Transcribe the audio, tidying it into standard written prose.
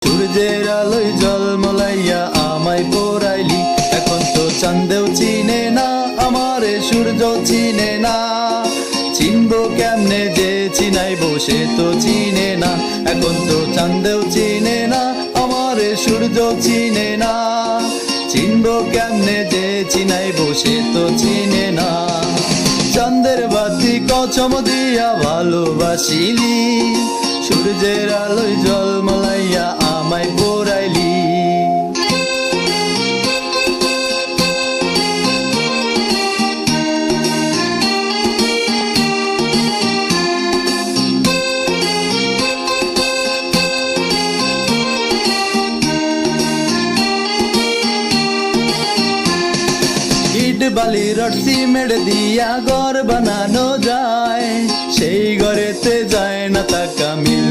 সূর্যের আলোয় ঝলমলাইয়া আমায় পোড়াইলি, এখন তো চাঁদেও চিনে না আমারে, সূর্য চিনে না। চিনবো কেমনে যে চিনাইবো, সে তো চিনে না। এখন তো চাঁদেও চিনে না আমারে, সূর্য চিনে না। চিনবো কেমনে যে চিনাইবো, সে তো চিনে না। চাঁদের বাতি কচম দিয়া ভালোবাসিলি, সূর্যের আলোয় ঝলমলাইয়া আমায় পোড়াইলি। ইট বালি রড সিমেন্ট দিয়া ঘর বানানো যায়, সেই ঘরেতে যায় না টাকা মিল।